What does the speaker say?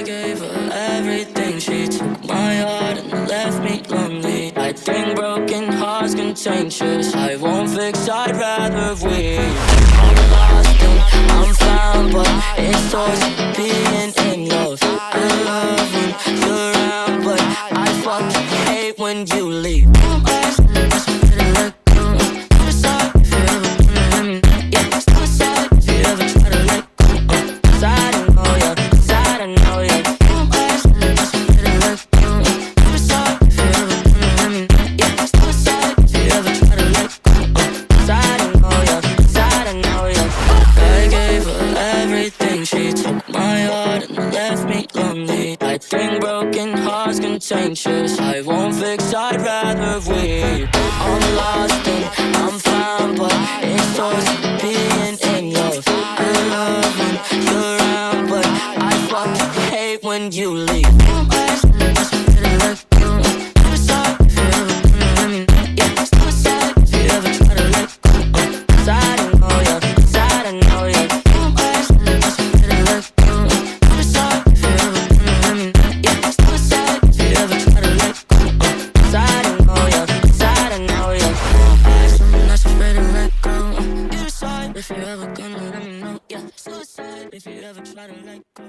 gave her everything. She took my heart and left me lonely. I think broken hearts contagious. I won't fix, I'd rather weep. I'm lost and I'm found, but it's towards being in love. I love when you're around, but I fucking hate when you leave. I think broken hearts contagious. I won't fix, I'd rather weep. I'm lost and I'm found, but it's towards being in love. I love when you're around, but I fucking hate when you leave. If you ever gonna let me know, yeah, suicide if you ever try to let go.